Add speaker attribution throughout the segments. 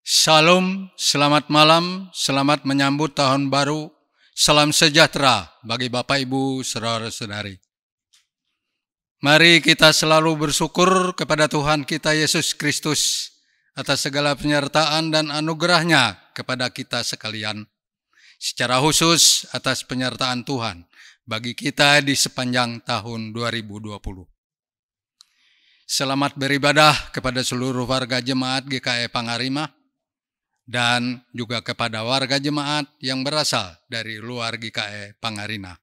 Speaker 1: Shalom, selamat malam, selamat menyambut tahun baru, salam sejahtera bagi Bapak Ibu, Saudara-saudari. Mari kita selalu bersyukur kepada Tuhan kita Yesus Kristus atas segala penyertaan dan anugerah-Nya kepada kita sekalian. Secara khusus atas penyertaan Tuhan bagi kita di sepanjang tahun 2020. Selamat beribadah kepada seluruh warga jemaat GKI Pangarima dan juga kepada warga jemaat yang berasal dari luar GKI Pangarina,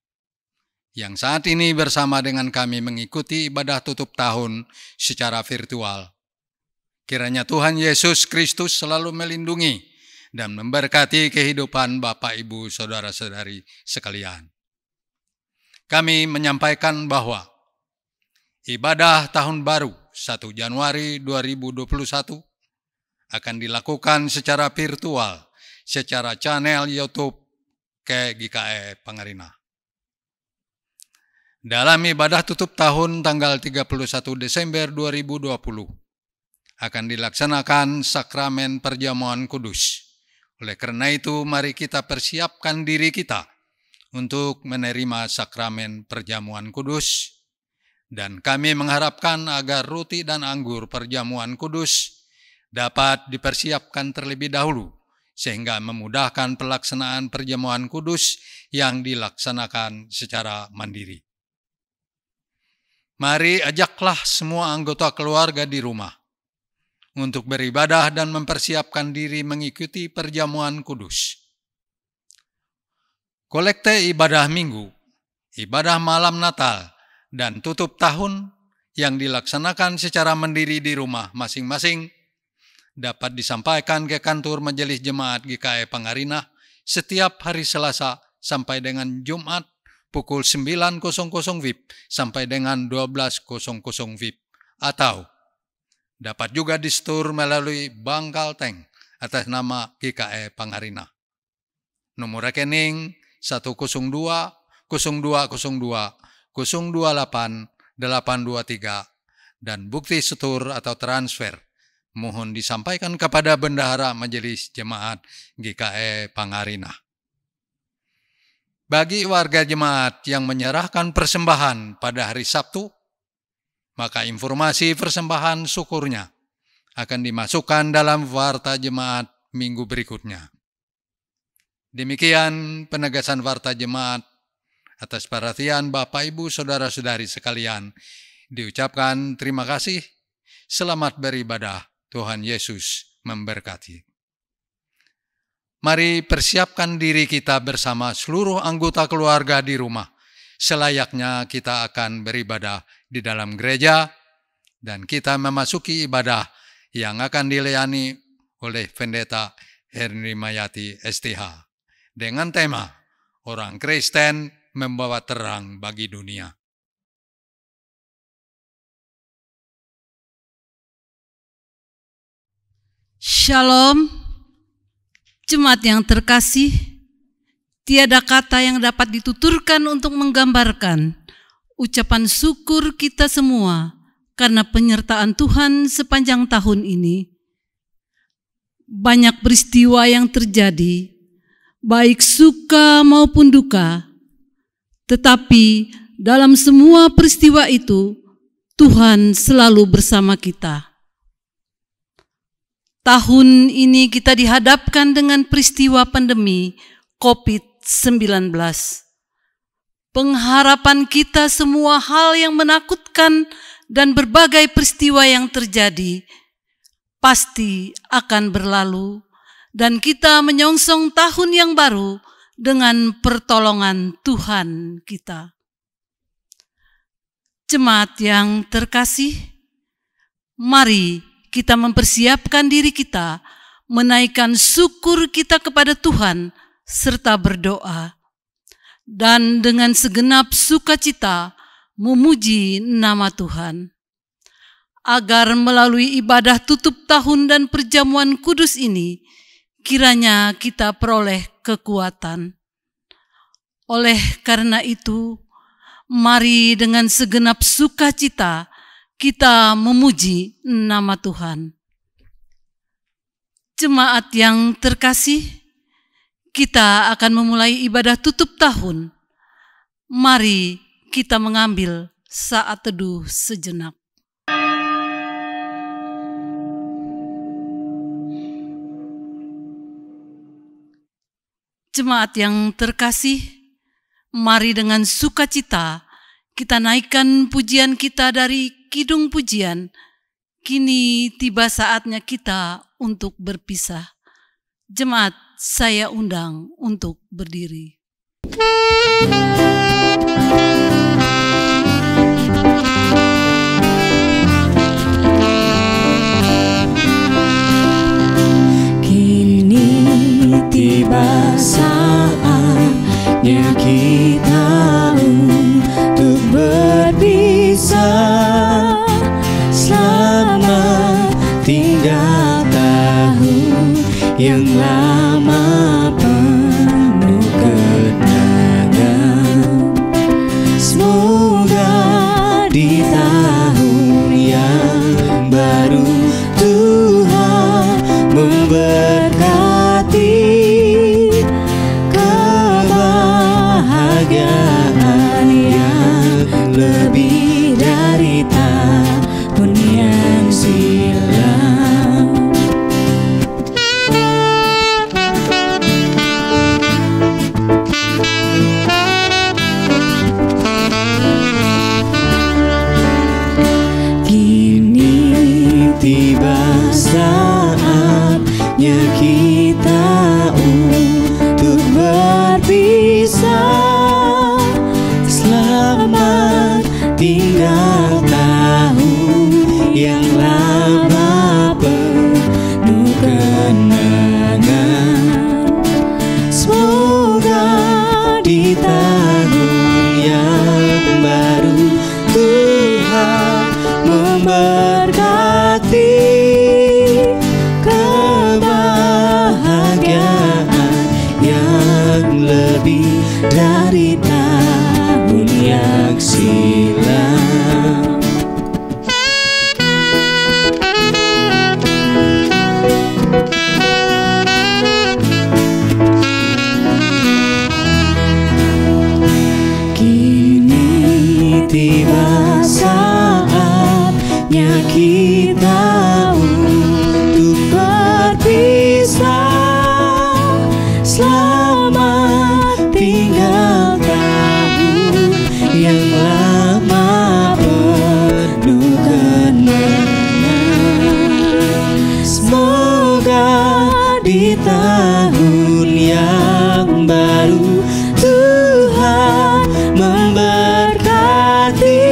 Speaker 1: yang saat ini bersama dengan kami mengikuti ibadah tutup tahun secara virtual. Kiranya Tuhan Yesus Kristus selalu melindungi dan memberkati kehidupan Bapak, Ibu, Saudara-saudari sekalian. Kami menyampaikan bahwa ibadah tahun baru 1 Januari 2021 akan dilakukan secara virtual, secara channel YouTube GKI Pangarina. Dalam ibadah tutup tahun tanggal 31 Desember 2020, akan dilaksanakan sakramen perjamuan kudus. Oleh karena itu, mari kita persiapkan diri kita untuk menerima sakramen perjamuan kudus. Dan kami mengharapkan agar roti dan anggur perjamuan kudus dapat dipersiapkan terlebih dahulu, sehingga memudahkan pelaksanaan perjamuan kudus yang dilaksanakan secara mandiri. Mari ajaklah semua anggota keluarga di rumah untuk beribadah dan mempersiapkan diri mengikuti perjamuan kudus. Kolekte ibadah minggu, ibadah malam Natal, dan tutup tahun yang dilaksanakan secara mandiri di rumah masing-masing dapat disampaikan ke kantor Majelis Jemaat GKI Pangarina setiap hari Selasa sampai dengan Jumat pukul 9.00 WIB sampai dengan 12.00 WIB, atau dapat juga di-store melalui bank Kalteng atas nama GKI Pangarina. Nomor rekening 102 0202 028 823 dan bukti setor atau transfer mohon disampaikan kepada Bendahara Majelis Jemaat GKI Pangarina. Bagi warga jemaat yang menyerahkan persembahan pada hari Sabtu, maka informasi persembahan syukurnya akan dimasukkan dalam warta jemaat minggu berikutnya. Demikian penegasan warta jemaat. Atas perhatian Bapak, Ibu, Saudara-saudari sekalian, diucapkan terima kasih. Selamat beribadah. Tuhan Yesus memberkati. Mari persiapkan diri kita bersama seluruh anggota keluarga di rumah. Selayaknya kita akan beribadah di dalam gereja dan kita memasuki ibadah yang akan dilayani oleh Pendeta Herni Mayati STH dengan tema Orang Kristen Membawa Terang bagi Dunia.
Speaker 2: Shalom, jemaat yang terkasih, tiada kata yang dapat dituturkan untuk menggambarkan ucapan syukur kita semua karena penyertaan Tuhan sepanjang tahun ini. Banyak peristiwa yang terjadi, baik suka maupun duka, tetapi dalam semua peristiwa itu, Tuhan selalu bersama kita. Tahun ini kita dihadapkan dengan peristiwa pandemi COVID-19. Pengharapan kita semua hal yang menakutkan dan berbagai peristiwa yang terjadi pasti akan berlalu dan kita menyongsong tahun yang baru dengan pertolongan Tuhan kita. Jemaat yang terkasih, mari kita mempersiapkan diri kita, menaikkan syukur kita kepada Tuhan, serta berdoa. Dan dengan segenap sukacita, memuji nama Tuhan. Agar melalui ibadah tutup tahun dan perjamuan kudus ini, kiranya kita peroleh kekuatan. Oleh karena itu, mari dengan segenap sukacita kita memuji nama Tuhan. Jemaat yang terkasih, kita akan memulai ibadah tutup tahun. Mari kita mengambil saat teduh sejenak. Jemaat yang terkasih, mari dengan sukacita kita naikkan pujian kita dari kidung pujian. Kini tiba saatnya kita untuk berpisah. Jemaat, saya undang untuk berdiri.
Speaker 3: Kini tiba saatnya kita untuk berpisah. Selamat tinggal tahun yang lama penuh kenangan. Semoga di tahun yang baru Tuhan memberkati kebahagiaan yang lebih dari tahun yang silam. Kini tiba saatnya kita untuk berpisah. Selamat tinggal tahun yang lama penuh kenangan. Semoga di tahun yang baru Tuhan memberkati kebahagiaan yang lebih dari tahun yang silam. Kini tiba saatnya kita untuk berpisah. Selamat tinggal tahun yang lama penuh kenangan. Semoga di tahun yang baru Tuhan memberkati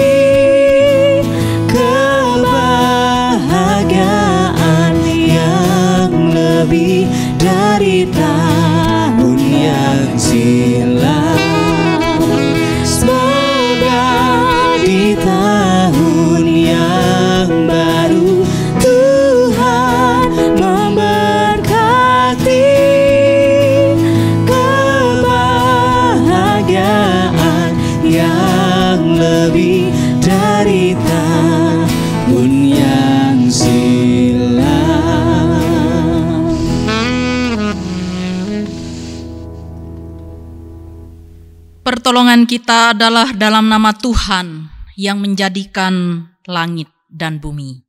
Speaker 3: kebahagiaan yang lebih dari tahun yang silam. Semoga di tahun yang baru Tuhan memberkati kebahagiaan yang lebih dari tahun yang silam.
Speaker 4: Pertolongan kita adalah dalam nama Tuhan yang menjadikan langit dan bumi.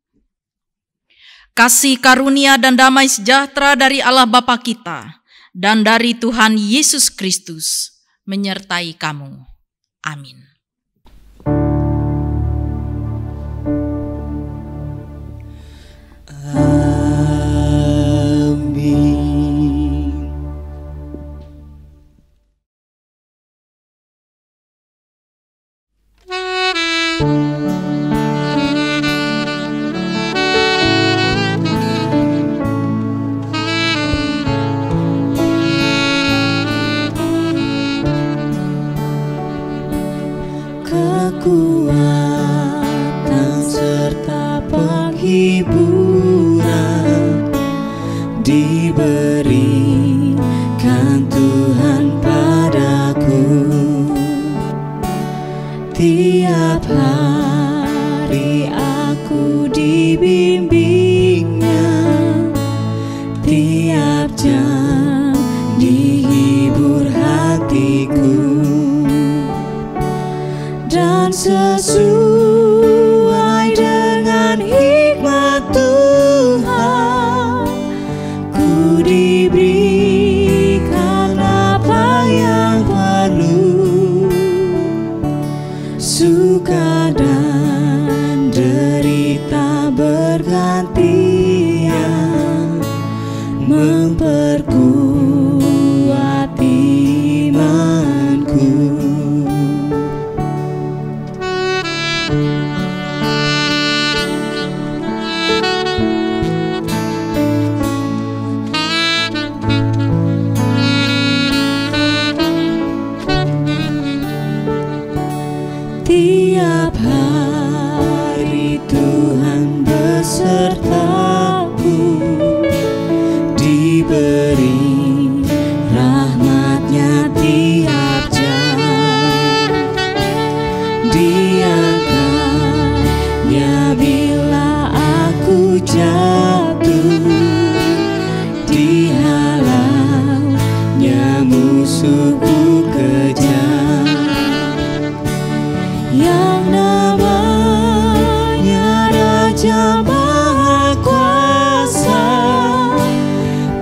Speaker 4: Kasih karunia dan damai sejahtera dari Allah Bapa kita dan dari Tuhan Yesus Kristus menyertai kamu. Amin.
Speaker 3: Kekuatan serta penghiburan diberi Tuhan padaku. Tiap hari aku dibimbingnya, tiap jam dihibur hatiku, dan sesuai dengan hikmat Tuhan ku diberikan apa yang perlu. Suka dan derita bergantian memperkuat imanku. Tiap hari Tuhan besertaku, diberi rahmat-Nya tiap jam, diangkat-Nya bila aku jatuh, dihalau-Nya musuhku kejam. Yang namanya Raja Maha Kuasa,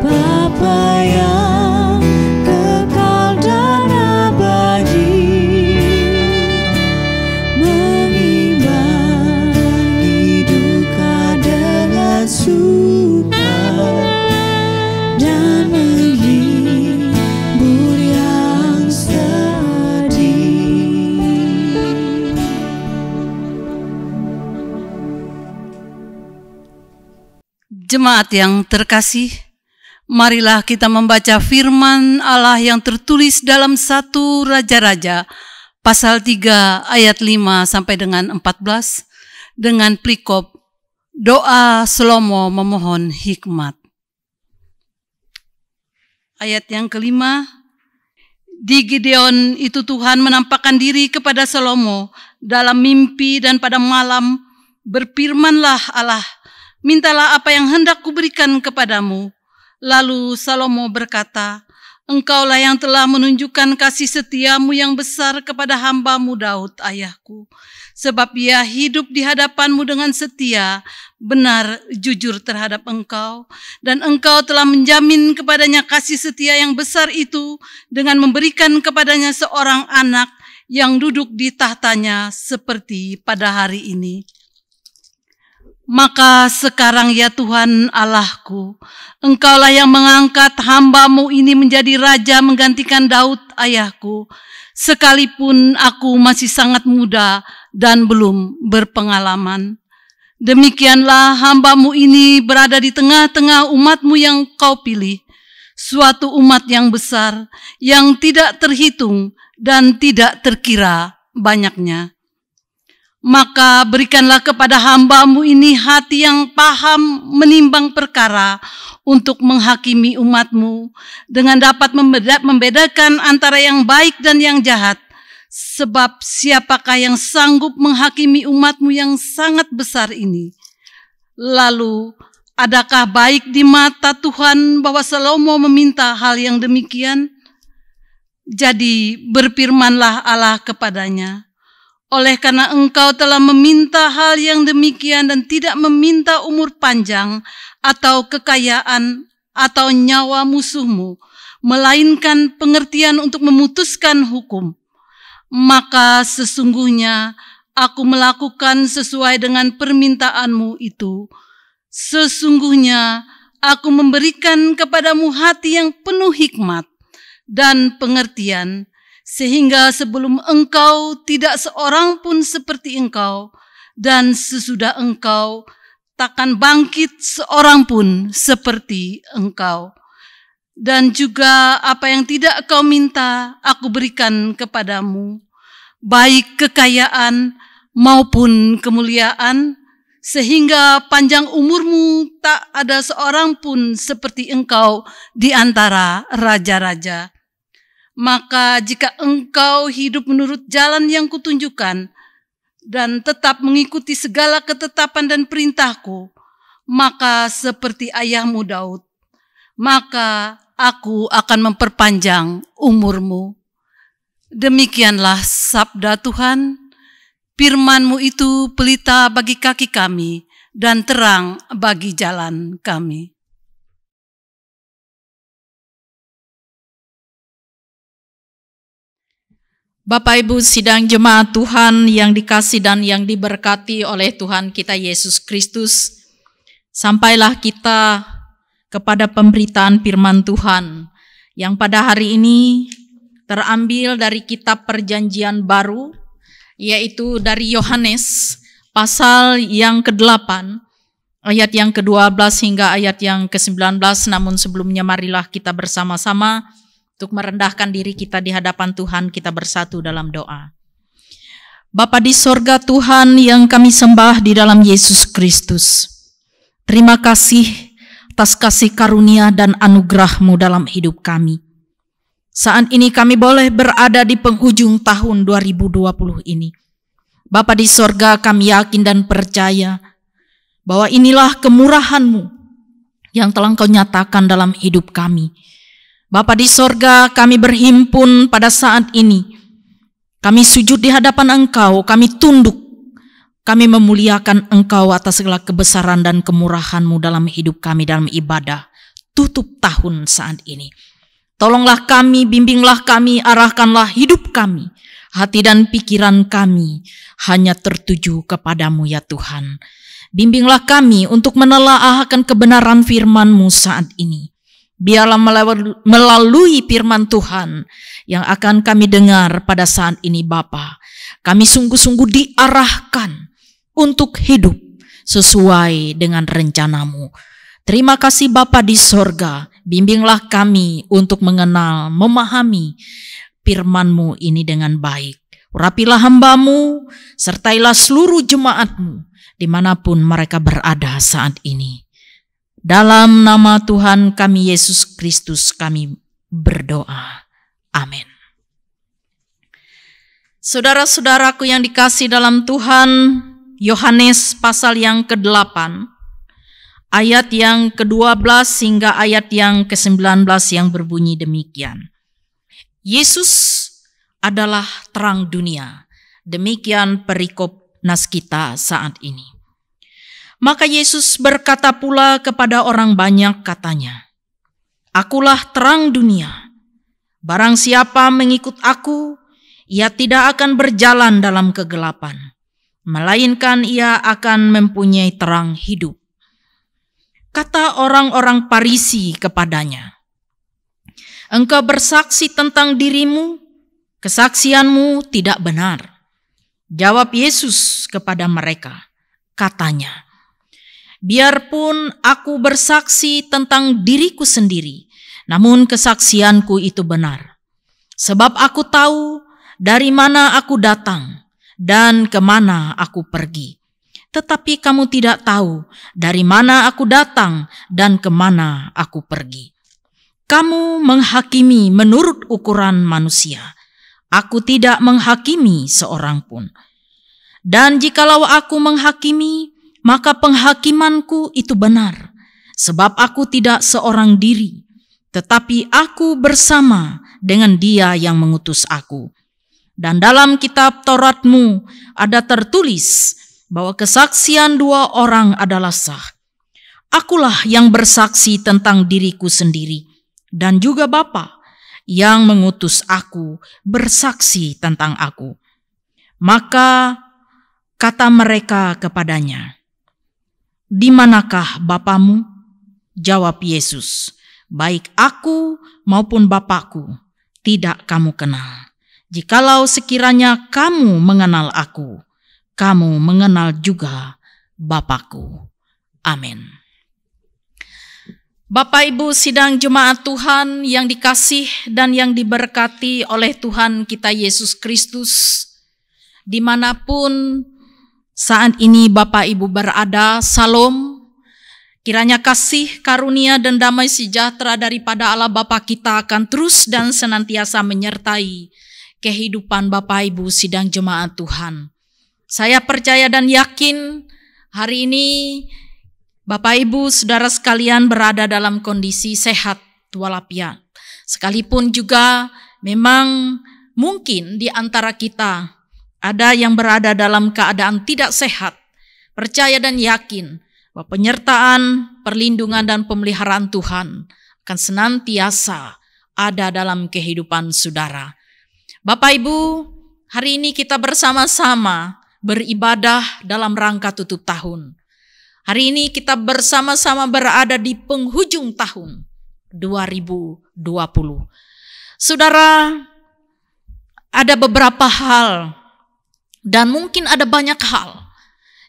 Speaker 3: Bapa yang kekal dan abadi, mengimbangi duka dengan suka dan menghibur yang sedih.
Speaker 2: Jemaat yang terkasih, marilah kita membaca firman Allah yang tertulis dalam 1 Raja-Raja pasal 3 ayat 5 sampai dengan 14 dengan perikop doa Salomo memohon hikmat. Ayat yang kelima, di Gideon itu Tuhan menampakkan diri kepada Salomo dalam mimpi dan pada malam berfirmanlah Allah, mintalah apa yang hendak kuberikan kepadamu. Lalu Salomo berkata, Engkaulah yang telah menunjukkan kasih setiamu yang besar kepada hamba-Mu Daud ayahku. Sebab ia hidup di hadapan-Mu dengan setia, benar, jujur terhadap Engkau. Dan Engkau telah menjamin kepadanya kasih setia yang besar itu dengan memberikan kepadanya seorang anak yang duduk di tahtanya seperti pada hari ini. Maka sekarang ya Tuhan Allahku, Engkaulah yang mengangkat hamba-Mu ini menjadi raja menggantikan Daud ayahku, sekalipun aku masih sangat muda dan belum berpengalaman. Demikianlah hamba-Mu ini berada di tengah-tengah umat-Mu yang Kau pilih, suatu umat yang besar, yang tidak terhitung dan tidak terkira banyaknya. Maka berikanlah kepada hamba-Mu ini hati yang paham menimbang perkara untuk menghakimi umat-Mu dengan dapat membedakan antara yang baik dan yang jahat. Sebab siapakah yang sanggup menghakimi umat-Mu yang sangat besar ini? Lalu, adakah baik di mata Tuhan bahwa Salomo meminta hal yang demikian? Jadi berfirmanlah Allah kepadanya, oleh karena engkau telah meminta hal yang demikian dan tidak meminta umur panjang atau kekayaan atau nyawa musuhmu, melainkan pengertian untuk memutuskan hukum, maka sesungguhnya aku melakukan sesuai dengan permintaanmu itu. Sesungguhnya aku memberikan kepadamu hati yang penuh hikmat dan pengertian, sehingga sebelum engkau tidak seorang pun seperti engkau, dan sesudah engkau takkan bangkit seorang pun seperti engkau. Dan juga apa yang tidak kau minta, aku berikan kepadamu, baik kekayaan maupun kemuliaan, sehingga panjang umurmu tak ada seorang pun seperti engkau di antara raja-raja. Maka jika engkau hidup menurut jalan yang kutunjukkan dan tetap mengikuti segala ketetapan dan perintahku, maka seperti ayahmu Daud, maka aku akan memperpanjang umurmu. Demikianlah sabda Tuhan, firman-Mu itu pelita bagi kaki kami dan terang bagi jalan kami.
Speaker 4: Bapak Ibu sidang jemaat Tuhan yang dikasih dan yang diberkati oleh Tuhan kita Yesus Kristus, sampailah kita kepada pemberitaan firman Tuhan yang pada hari ini terambil dari kitab Perjanjian Baru, yaitu dari Yohanes pasal yang ke-8 ayat yang ke-12 hingga ayat yang ke-19. Namun sebelumnya marilah kita bersama-sama untuk merendahkan diri kita di hadapan Tuhan, kita bersatu dalam doa. Bapa di sorga Tuhan yang kami sembah di dalam Yesus Kristus, terima kasih atas kasih karunia dan anugerah-Mu dalam hidup kami. Saat ini kami boleh berada di penghujung tahun 2020 ini. Bapa di sorga, kami yakin dan percaya bahwa inilah kemurahan-Mu yang telah Engkau nyatakan dalam hidup kami. Bapa di sorga, kami berhimpun pada saat ini. Kami sujud di hadapan Engkau, kami tunduk, kami memuliakan Engkau atas segala kebesaran dan kemurahan-Mu dalam hidup kami dalam ibadah tutup tahun saat ini. Tolonglah kami, bimbinglah kami, arahkanlah hidup kami, hati dan pikiran kami hanya tertuju kepadamu ya Tuhan. Bimbinglah kami untuk menelaah akan kebenaran firman-Mu saat ini. Biarlah melalui firman Tuhan yang akan kami dengar pada saat ini Bapa, kami sungguh-sungguh diarahkan untuk hidup sesuai dengan rencana-Mu. Terima kasih Bapa di sorga, bimbinglah kami untuk mengenal, memahami firman-Mu ini dengan baik. Urapilah hamba-Mu, sertailah seluruh jemaat-Mu, dimanapun mereka berada saat ini. Dalam nama Tuhan kami Yesus Kristus kami berdoa. Amin. Saudara-saudaraku yang dikasih dalam Tuhan, Yohanes pasal yang ke-8, ayat yang ke-12 hingga ayat yang ke-19 yang berbunyi demikian. Yesus adalah terang dunia. Demikian perikop nas kita saat ini. Maka Yesus berkata pula kepada orang banyak katanya, Akulah terang dunia. Barang siapa mengikut aku, ia tidak akan berjalan dalam kegelapan, melainkan ia akan mempunyai terang hidup. Kata orang-orang Farisi kepadanya, Engkau bersaksi tentang dirimu, kesaksianmu tidak benar. Jawab Yesus kepada mereka, katanya, Biarpun aku bersaksi tentang diriku sendiri, namun kesaksianku itu benar. Sebab aku tahu dari mana aku datang dan kemana aku pergi. Tetapi kamu tidak tahu dari mana aku datang dan kemana aku pergi. Kamu menghakimi menurut ukuran manusia. Aku tidak menghakimi seorang pun. Dan jikalau aku menghakimi, maka penghakimanku itu benar, sebab aku tidak seorang diri, tetapi aku bersama dengan Dia yang mengutus aku. Dan dalam kitab Taurat-Mu ada tertulis bahwa kesaksian dua orang adalah sah. Akulah yang bersaksi tentang diriku sendiri, dan juga Bapa yang mengutus aku bersaksi tentang aku. Maka kata mereka kepadanya, Di manakah Bapamu? Jawab Yesus, Baik aku maupun Bapakku tidak kamu kenal. Jikalau sekiranya kamu mengenal aku, kamu mengenal juga Bapakku. Amin. Bapak Ibu sidang jemaat Tuhan yang dikasih dan yang diberkati oleh Tuhan kita Yesus Kristus, dimanapun saat ini Bapak Ibu berada, salam. Kiranya kasih, karunia, dan damai sejahtera daripada Allah Bapa kita akan terus dan senantiasa menyertai kehidupan Bapak Ibu sidang jemaat Tuhan. Saya percaya dan yakin hari ini Bapak Ibu saudara sekalian berada dalam kondisi sehat walafiat. Sekalipun juga memang mungkin di antara kita ada yang berada dalam keadaan tidak sehat. Percaya dan yakin bahwa penyertaan, perlindungan, dan pemeliharaan Tuhan akan senantiasa ada dalam kehidupan saudara. Bapak Ibu, hari ini kita bersama-sama beribadah dalam rangka tutup tahun. Hari ini kita bersama-sama berada di penghujung tahun 2020. Saudara, ada beberapa hal dan mungkin ada banyak hal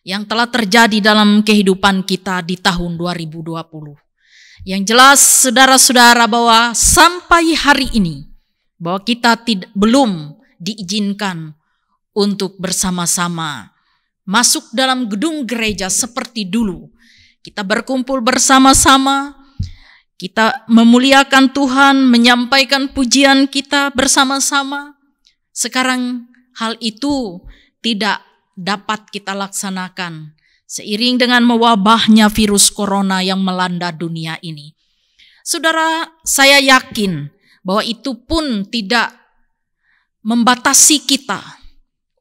Speaker 4: yang telah terjadi dalam kehidupan kita di tahun 2020. Yang jelas saudara-saudara bahwa sampai hari ini bahwa kita belum diizinkan untuk bersama-sama masuk dalam gedung gereja seperti dulu. Kita berkumpul bersama-sama, kita memuliakan Tuhan, menyampaikan pujian kita bersama-sama. Sekarang hal itu tidak dapat kita laksanakan seiring dengan mewabahnya virus corona yang melanda dunia ini. Saudara, saya yakin bahwa itu pun tidak membatasi kita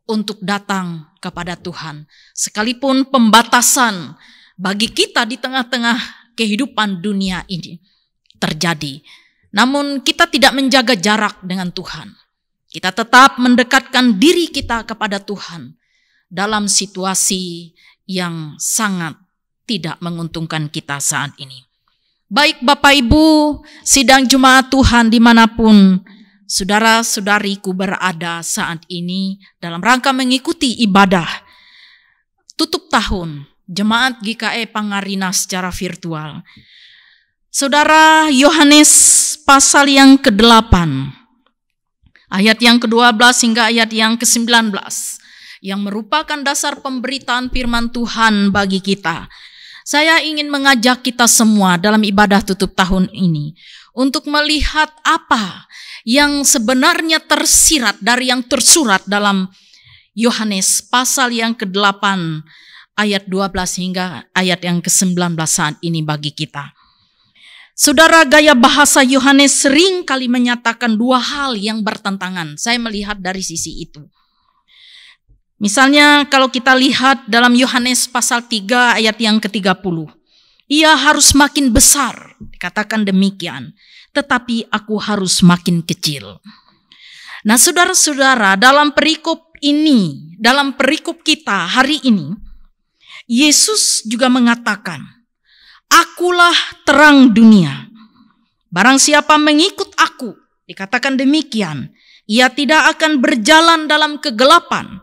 Speaker 4: untuk datang kepada Tuhan. Sekalipun pembatasan bagi kita di tengah-tengah kehidupan dunia ini terjadi, namun kita tidak menjaga jarak dengan Tuhan. Kita tetap mendekatkan diri kita kepada Tuhan dalam situasi yang sangat tidak menguntungkan kita saat ini. Baik Bapak Ibu, sidang jemaat Tuhan dimanapun saudara-saudariku berada saat ini dalam rangka mengikuti ibadah tutup tahun Jemaat GKE Pangarina secara virtual. Saudara, Yohanes pasal yang ke-8, ayat yang ke-12 hingga ayat yang ke-19, yang merupakan dasar pemberitaan firman Tuhan bagi kita. Saya ingin mengajak kita semua dalam ibadah tutup tahun ini untuk melihat apa yang sebenarnya tersirat dari yang tersurat dalam Yohanes pasal yang ke-8 ayat 12 hingga ayat yang ke-19 saat ini bagi kita. Saudara, gaya bahasa Yohanes sering kali menyatakan dua hal yang bertentangan. Saya melihat dari sisi itu. Misalnya kalau kita lihat dalam Yohanes pasal 3 ayat yang ke-30. Ia harus makin besar, dikatakan demikian. Tetapi aku harus makin kecil. Nah saudara-saudara, dalam perikop ini, dalam perikop kita hari ini, Yesus juga mengatakan, akulah terang dunia. Barang siapa mengikut aku, dikatakan demikian, ia tidak akan berjalan dalam kegelapan,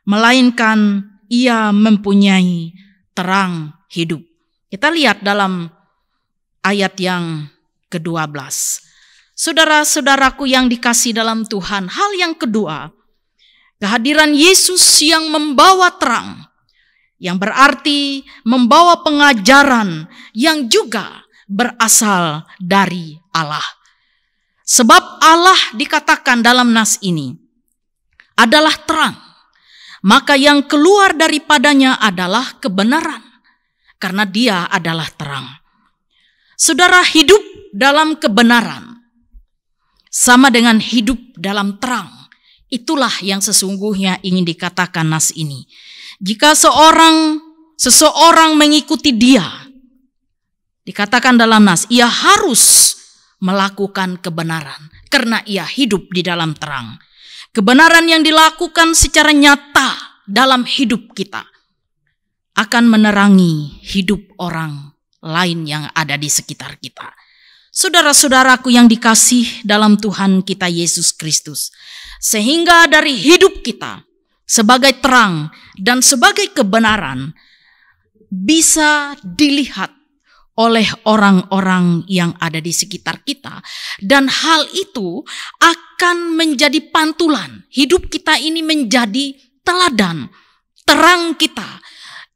Speaker 4: melainkan ia mempunyai terang hidup. Kita lihat dalam ayat yang ke-12. Saudara-saudaraku yang dikasihi dalam Tuhan, hal yang kedua, kehadiran Yesus yang membawa terang, yang berarti membawa pengajaran yang juga berasal dari Allah. Sebab Allah dikatakan dalam nas ini adalah terang, maka yang keluar daripadanya adalah kebenaran, karena dia adalah terang. Saudara, hidup dalam kebenaran sama dengan hidup dalam terang. Itulah yang sesungguhnya ingin dikatakan nas ini. Jika seseorang mengikuti dia, dikatakan dalam nas, ia harus melakukan kebenaran karena ia hidup di dalam terang. Kebenaran yang dilakukan secara nyata dalam hidup kita akan menerangi hidup orang lain yang ada di sekitar kita. Saudara-saudaraku yang dikasih dalam Tuhan kita Yesus Kristus, sehingga dari hidup kita sebagai terang dan sebagai kebenaran bisa dilihat oleh orang-orang yang ada di sekitar kita. Dan hal itu akan menjadi pantulan. Hidup kita ini menjadi teladan. Terang kita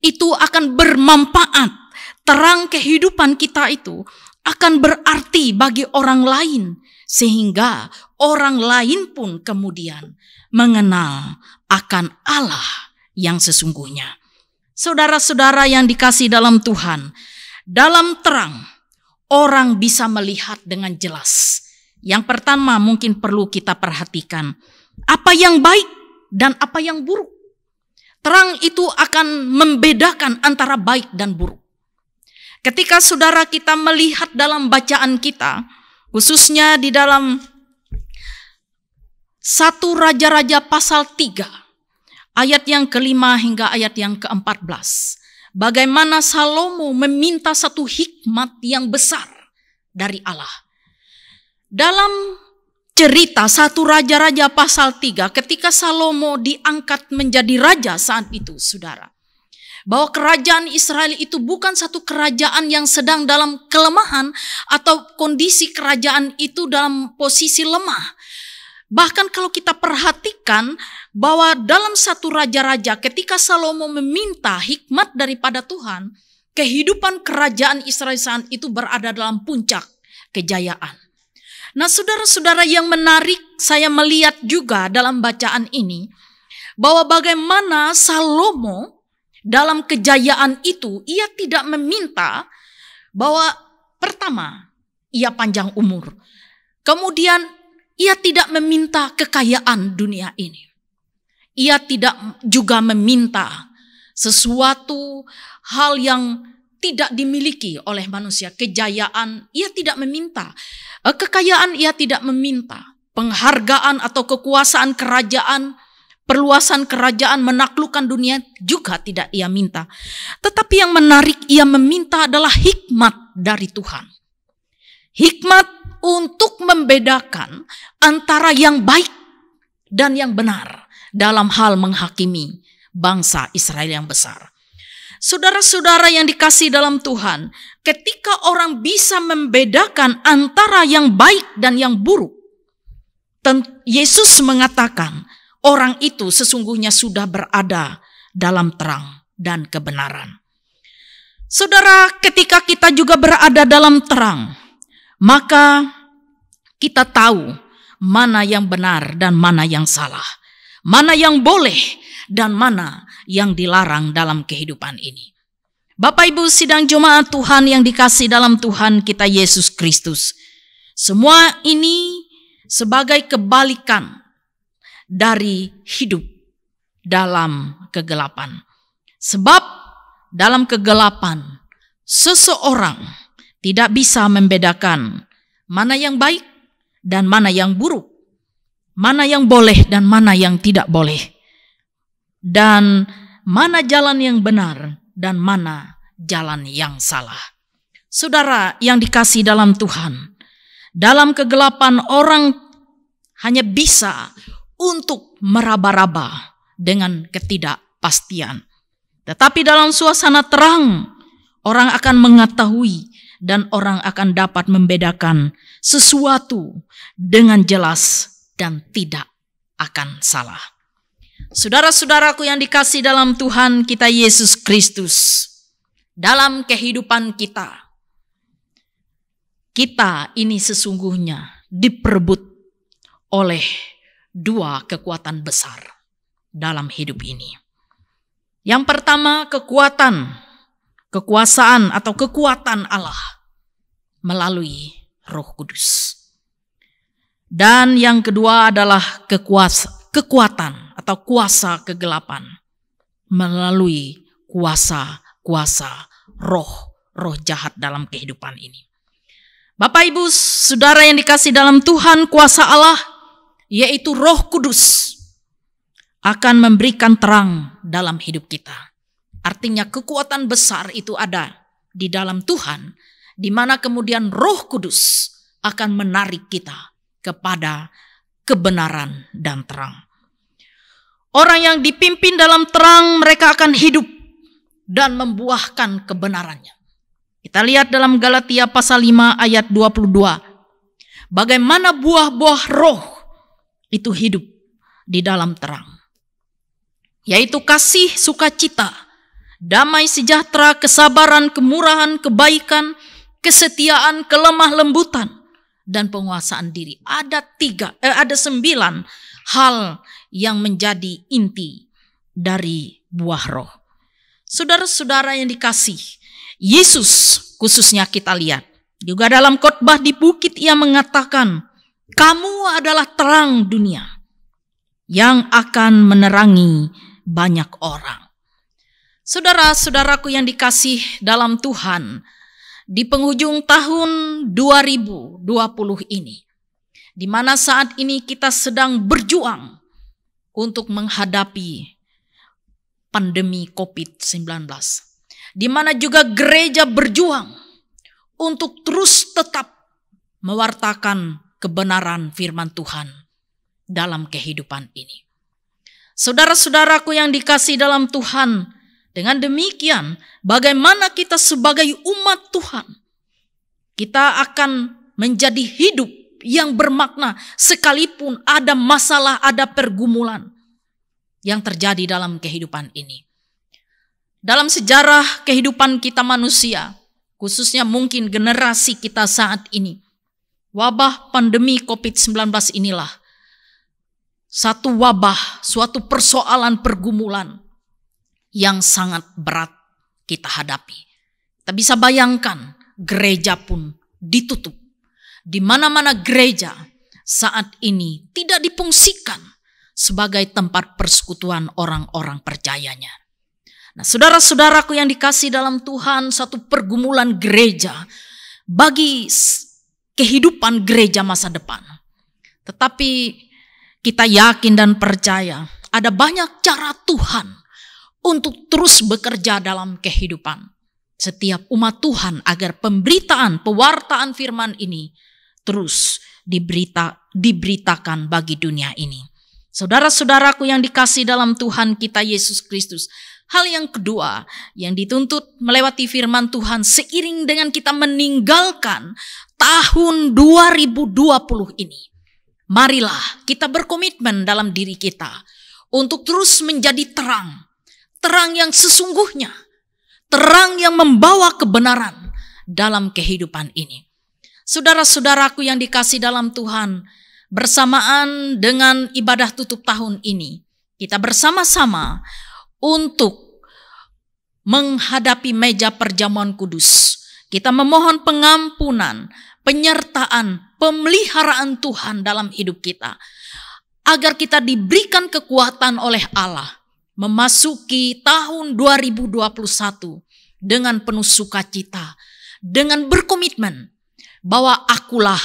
Speaker 4: itu akan bermanfaat terang kehidupan kita itu akan berarti bagi orang lain, sehingga orang lain pun kemudian mengenal akan Allah yang sesungguhnya. Saudara-saudara yang dikasihi dalam Tuhan, dalam terang orang bisa melihat dengan jelas. Yang pertama mungkin perlu kita perhatikan, apa yang baik dan apa yang buruk. Terang itu akan membedakan antara baik dan buruk. Ketika saudara kita melihat dalam bacaan kita, khususnya di dalam 1 Raja-Raja pasal 3, ayat yang ke-5 hingga ayat yang ke-14. Bagaimana Salomo meminta satu hikmat yang besar dari Allah. Dalam cerita 1 Raja-Raja pasal 3, ketika Salomo diangkat menjadi raja saat itu, saudara, bahwa kerajaan Israel itu bukan satu kerajaan yang sedang dalam kelemahan atau kondisi kerajaan itu dalam posisi lemah. Bahkan kalau kita perhatikan bahwa dalam 1 Raja-Raja ketika Salomo meminta hikmat daripada Tuhan, kehidupan kerajaan Israel saat itu berada dalam puncak kejayaan. Nah, saudara-saudara, yang menarik saya melihat juga dalam bacaan ini, bahwa bagaimana Salomo dalam kejayaan itu, ia tidak meminta bahwa pertama, ia panjang umur. Kemudian, ia tidak meminta kekayaan dunia ini. Ia tidak juga meminta sesuatu hal yang tidak dimiliki oleh manusia. Kejayaan, ia tidak meminta. Kekayaan, ia tidak meminta. Penghargaan atau kekuasaan kerajaan, perluasan kerajaan, menaklukkan dunia juga tidak ia minta. Tetapi yang menarik, ia meminta adalah hikmat dari Tuhan. Hikmat untuk membedakan antara yang baik dan yang benar dalam hal menghakimi bangsa Israel yang besar. Saudara-saudara yang dikasihi dalam Tuhan, ketika orang bisa membedakan antara yang baik dan yang buruk, Yesus mengatakan, orang itu sesungguhnya sudah berada dalam terang dan kebenaran. Saudara, ketika kita juga berada dalam terang, maka kita tahu mana yang benar dan mana yang salah, mana yang boleh dan mana yang dilarang dalam kehidupan ini. Bapak Ibu sidang jemaat Tuhan yang dikasihi dalam Tuhan kita Yesus Kristus, semua ini sebagai kebalikan dari hidup dalam kegelapan. Sebab dalam kegelapan seseorang tidak bisa membedakan mana yang baik dan mana yang buruk, mana yang boleh dan mana yang tidak boleh, dan mana jalan yang benar dan mana jalan yang salah. Saudara yang dikasihi dalam Tuhan, dalam kegelapan orang hanya bisa untuk meraba-raba dengan ketidakpastian. Tetapi dalam suasana terang, orang akan mengetahui dan orang akan dapat membedakan sesuatu dengan jelas dan tidak akan salah. Saudara-saudaraku yang dikasihi dalam Tuhan kita Yesus Kristus, dalam kehidupan kita ini sesungguhnya diperebut oleh dua kekuatan besar dalam hidup ini. Yang pertama, kekuasaan atau kekuatan Allah melalui Roh Kudus. Dan yang kedua adalah kekuatan atau kuasa kegelapan melalui kuasa roh jahat dalam kehidupan ini. Bapak Ibu Saudara yang dikasihi dalam Tuhan, kuasa Allah yaitu Roh Kudus akan memberikan terang dalam hidup kita. Artinya kekuatan besar itu ada di dalam Tuhan, di mana kemudian Roh Kudus akan menarik kita kepada kebenaran dan terang. Orang yang dipimpin dalam terang, mereka akan hidup dan membuahkan kebenarannya. Kita lihat dalam Galatia pasal 5 ayat 22. Bagaimana buah-buah roh itu hidup di dalam terang. Yaitu kasih, sukacita, damai sejahtera, kesabaran, kemurahan, kebaikan, kesetiaan, kelemah lembutan, dan penguasaan diri. Ada 9 hal yang menjadi inti dari buah roh. Saudara-saudara yang dikasih, Yesus khususnya kita lihat. Juga dalam khotbah di bukit ia mengatakan, kamu adalah terang dunia yang akan menerangi banyak orang. Saudara-saudaraku yang dikasih dalam Tuhan, di penghujung tahun 2020 ini, di mana saat ini kita sedang berjuang untuk menghadapi pandemi COVID-19, di mana juga gereja berjuang untuk terus tetap mewartakan kebenaran firman Tuhan dalam kehidupan ini. Saudara-saudaraku yang dikasih dalam Tuhan, dengan demikian bagaimana kita sebagai umat Tuhan, kita akan menjadi hidup yang bermakna sekalipun ada masalah, ada pergumulan yang terjadi dalam kehidupan ini. Dalam sejarah kehidupan kita manusia, khususnya mungkin generasi kita saat ini, wabah pandemi COVID-19 inilah satu wabah, suatu persoalan pergumulan yang sangat berat kita hadapi. Kita bisa bayangkan gereja pun ditutup. Di mana-mana gereja saat ini tidak difungsikan sebagai tempat persekutuan orang-orang percayanya. Nah, saudara-saudaraku yang dikasih dalam Tuhan, satu pergumulan gereja bagi kehidupan gereja masa depan. Tetapi kita yakin dan percaya ada banyak cara Tuhan untuk terus bekerja dalam kehidupan setiap umat Tuhan agar pemberitaan, pewartaan firman ini terus diberitakan bagi dunia ini. Saudara-saudaraku yang dikasih dalam Tuhan kita Yesus Kristus, hal yang kedua yang dituntut melewati firman Tuhan seiring dengan kita meninggalkan tahun 2020 ini. Marilah kita berkomitmen dalam diri kita untuk terus menjadi terang. Terang yang sesungguhnya. Terang yang membawa kebenaran dalam kehidupan ini. Saudara-saudaraku yang dikasih dalam Tuhan, bersamaan dengan ibadah tutup tahun ini, kita bersama-sama untuk menghadapi meja perjamuan kudus. Kita memohon pengampunan, penyertaan, pemeliharaan Tuhan dalam hidup kita. Agar kita diberikan kekuatan oleh Allah memasuki tahun 2021 dengan penuh sukacita, dengan berkomitmen bahwa akulah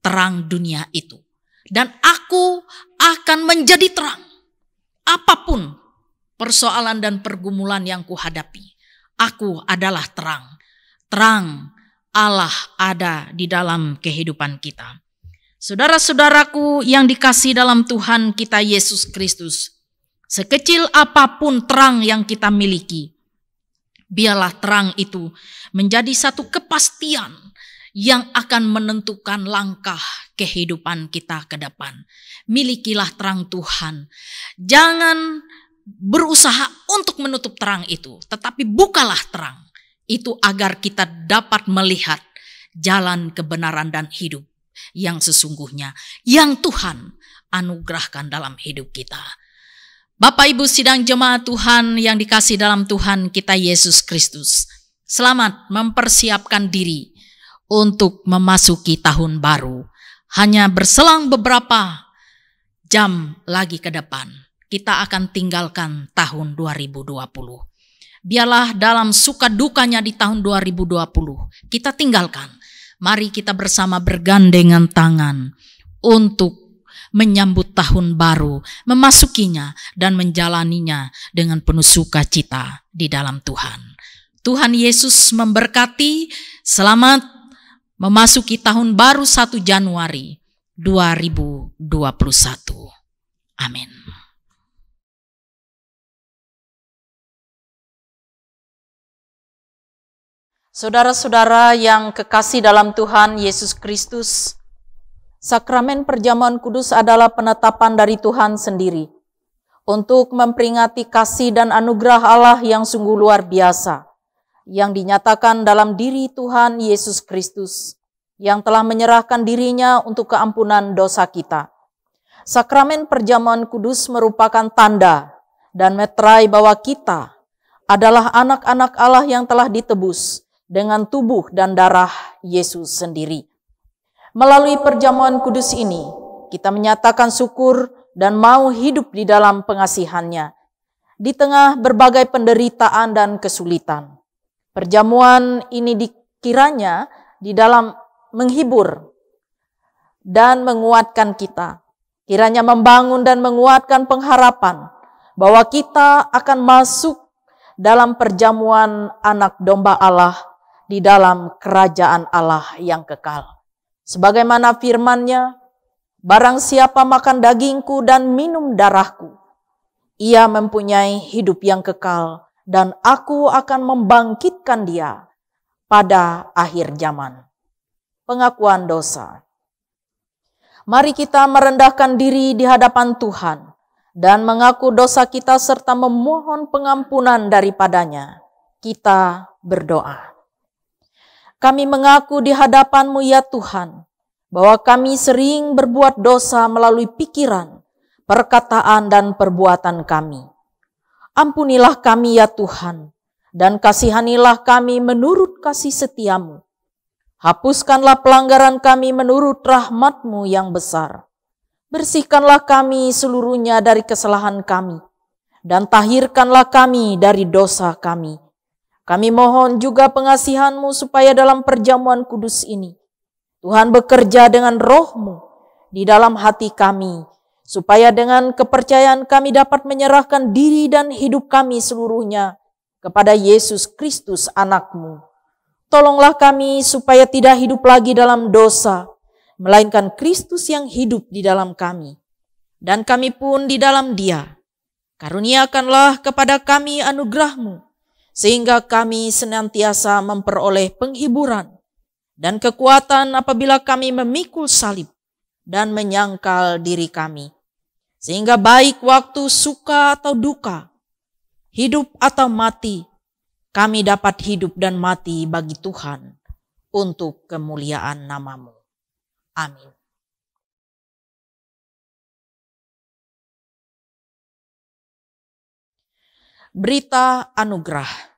Speaker 4: terang dunia itu. Dan aku akan menjadi terang. Apapun persoalan dan pergumulan yang kuhadapi, aku adalah terang. Terang Allah ada di dalam kehidupan kita. Saudara-saudaraku yang dikasih dalam Tuhan kita Yesus Kristus, sekecil apapun terang yang kita miliki, biarlah terang itu menjadi satu kepastian yang akan menentukan langkah kehidupan kita ke depan. Milikilah terang Tuhan. Jangan berusaha untuk menutup terang itu, tetapi bukalah terang itu agar kita dapat melihat jalan kebenaran dan hidup yang sesungguhnya yang Tuhan anugerahkan dalam hidup kita. Bapak Ibu sidang jemaat Tuhan yang dikasih dalam Tuhan kita Yesus Kristus, selamat mempersiapkan diri untuk memasuki tahun baru. Hanya berselang beberapa jam lagi ke depan, kita akan tinggalkan tahun 2020. Biarlah dalam suka dukanya di tahun 2020 kita tinggalkan. Mari kita bersama bergandengan tangan untuk menyambut tahun baru, memasukinya dan menjalaninya dengan penuh sukacita di dalam Tuhan. Tuhan Yesus memberkati. Selamat memasuki tahun baru 1 Januari 2021. Amin. Saudara-saudara yang kekasih dalam Tuhan Yesus Kristus, sakramen perjamuan kudus adalah penetapan dari Tuhan sendiri untuk memperingati kasih dan anugerah Allah yang sungguh luar biasa, yang dinyatakan dalam diri Tuhan Yesus Kristus, yang telah menyerahkan dirinya untuk keampunan dosa kita. Sakramen perjamuan kudus merupakan tanda dan meterai bahwa kita adalah anak-anak Allah yang telah ditebus dengan tubuh dan darah Yesus sendiri. Melalui perjamuan kudus ini, kita menyatakan syukur dan mau hidup di dalam pengasihan-Nya di tengah berbagai penderitaan dan kesulitan. Perjamuan ini dikiranya di dalam menghibur dan menguatkan kita. Kiranya membangun dan menguatkan pengharapan bahwa kita akan masuk dalam perjamuan anak domba Allah di dalam kerajaan Allah yang kekal. Sebagaimana firman-Nya, barang siapa makan dagingku dan minum darahku, ia mempunyai hidup yang kekal dan aku akan membangkitkan dia pada akhir zaman. Pengakuan dosa. Mari kita merendahkan diri di hadapan Tuhan dan mengaku dosa kita serta memohon pengampunan daripadanya. Kita berdoa. Kami mengaku di hadapan-Mu ya Tuhan, bahwa kami sering berbuat dosa melalui pikiran, perkataan, dan perbuatan kami. Ampunilah kami ya Tuhan, dan kasihanilah kami menurut kasih setia-Mu. Hapuskanlah pelanggaran kami menurut rahmat-Mu yang besar. Bersihkanlah kami seluruhnya dari kesalahan kami, dan tahirkanlah kami dari dosa kami. Kami mohon juga pengasihan-Mu supaya dalam perjamuan kudus ini, Tuhan bekerja dengan Roh-Mu di dalam hati kami, supaya dengan kepercayaan kami dapat menyerahkan diri dan hidup kami seluruhnya kepada Yesus Kristus anak-Mu. Tolonglah kami supaya tidak hidup lagi dalam dosa, melainkan Kristus yang hidup di dalam kami, dan kami pun di dalam Dia. Karuniakanlah kepada kami anugerah-Mu, sehingga kami senantiasa memperoleh penghiburan dan kekuatan apabila kami memikul salib dan menyangkal diri kami. Sehingga baik waktu suka atau duka, hidup atau mati, kami dapat hidup dan mati bagi Tuhan untuk kemuliaan nama-Mu. Amin. Berita anugerah.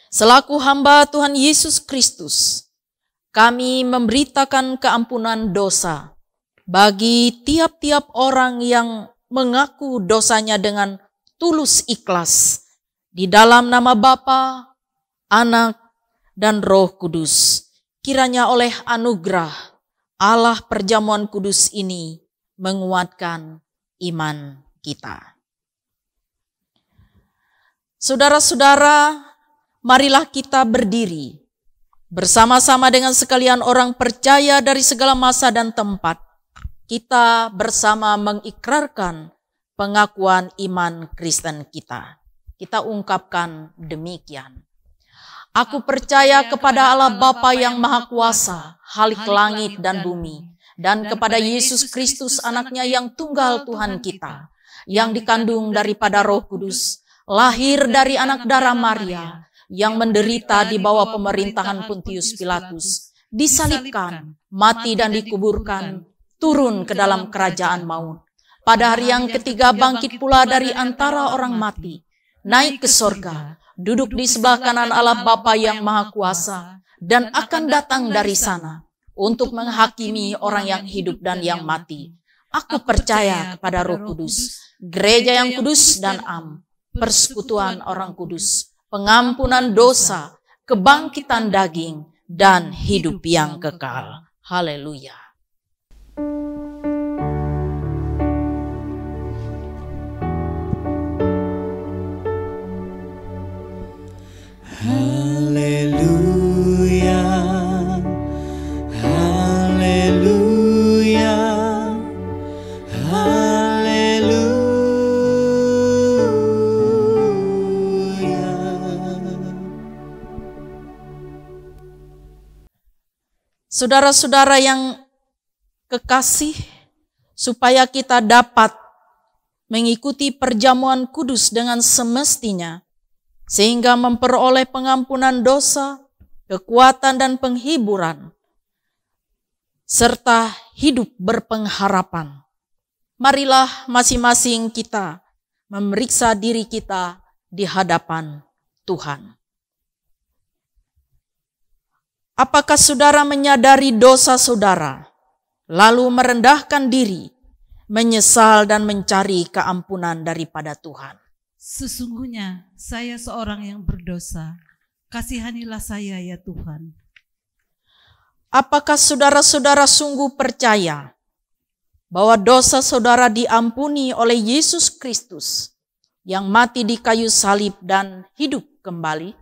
Speaker 4: Selaku hamba Tuhan Yesus Kristus, kami memberitakan keampunan dosa bagi tiap-tiap orang yang mengaku dosanya dengan tulus ikhlas di dalam nama Bapa, Anak, dan Roh Kudus. Kiranya oleh anugerah Allah perjamuan kudus ini menguatkan iman kita. Saudara-saudara, marilah kita berdiri bersama-sama dengan sekalian orang percaya dari segala masa dan tempat. Kita bersama mengikrarkan pengakuan iman Kristen kita. Kita ungkapkan demikian. Aku percaya kepada Allah Bapa yang Maha Kuasa, Khalik langit dan bumi, dan kepada Yesus Kristus anaknya yang tunggal Tuhan kita, yang dikandung daripada Roh Kudus, lahir dari anak darah Maria, yang menderita di bawah pemerintahan Pontius Pilatus, disalibkan, mati dan dikuburkan, turun ke dalam kerajaan maut. Pada hari yang ketiga bangkit pula dari antara orang mati, naik ke sorga, duduk di sebelah kanan Allah Bapa yang Maha Kuasa, dan akan datang dari sana untuk menghakimi orang yang hidup dan yang mati. Aku percaya kepada Roh Kudus, gereja yang kudus dan am, persekutuan orang kudus, pengampunan dosa, kebangkitan daging, dan hidup yang kekal. Haleluya.
Speaker 3: Haleluya, haleluya, haleluya.
Speaker 4: Saudara-saudara yang kekasih, supaya kita dapat mengikuti perjamuan kudus dengan semestinya, sehingga memperoleh pengampunan dosa, kekuatan dan penghiburan, serta hidup berpengharapan. Marilah masing-masing kita memeriksa diri kita di hadapan Tuhan. Apakah saudara menyadari dosa saudara, lalu merendahkan diri, menyesal dan mencari keampunan daripada Tuhan?
Speaker 2: Sesungguhnya saya seorang yang berdosa. Kasihanilah saya ya Tuhan.
Speaker 4: Apakah saudara-saudara sungguh percaya bahwa dosa saudara diampuni oleh Yesus Kristus yang mati di kayu salib dan hidup kembali?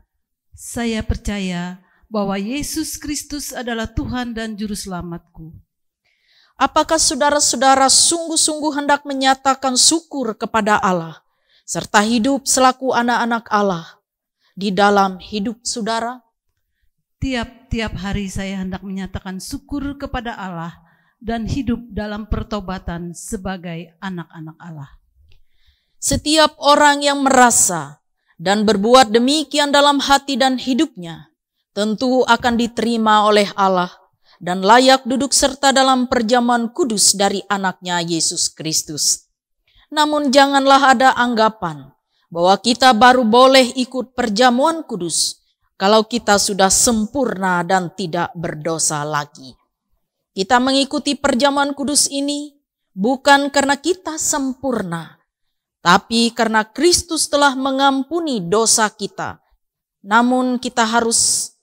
Speaker 2: Saya percaya bahwa Yesus Kristus adalah Tuhan dan Juru Selamatku.
Speaker 4: Apakah saudara-saudara sungguh-sungguh hendak menyatakan syukur kepada Allah, serta hidup selaku anak-anak Allah di dalam hidup saudara?
Speaker 2: Tiap-tiap hari saya hendak menyatakan syukur kepada Allah dan hidup dalam pertobatan sebagai anak-anak Allah.
Speaker 4: Setiap orang yang merasa dan berbuat demikian dalam hati dan hidupnya, tentu akan diterima oleh Allah dan layak duduk serta dalam perjamuan kudus dari anaknya Yesus Kristus. Namun janganlah ada anggapan bahwa kita baru boleh ikut perjamuan kudus kalau kita sudah sempurna dan tidak berdosa lagi. Kita mengikuti perjamuan kudus ini bukan karena kita sempurna, tapi karena Kristus telah mengampuni dosa kita. Namun kita harus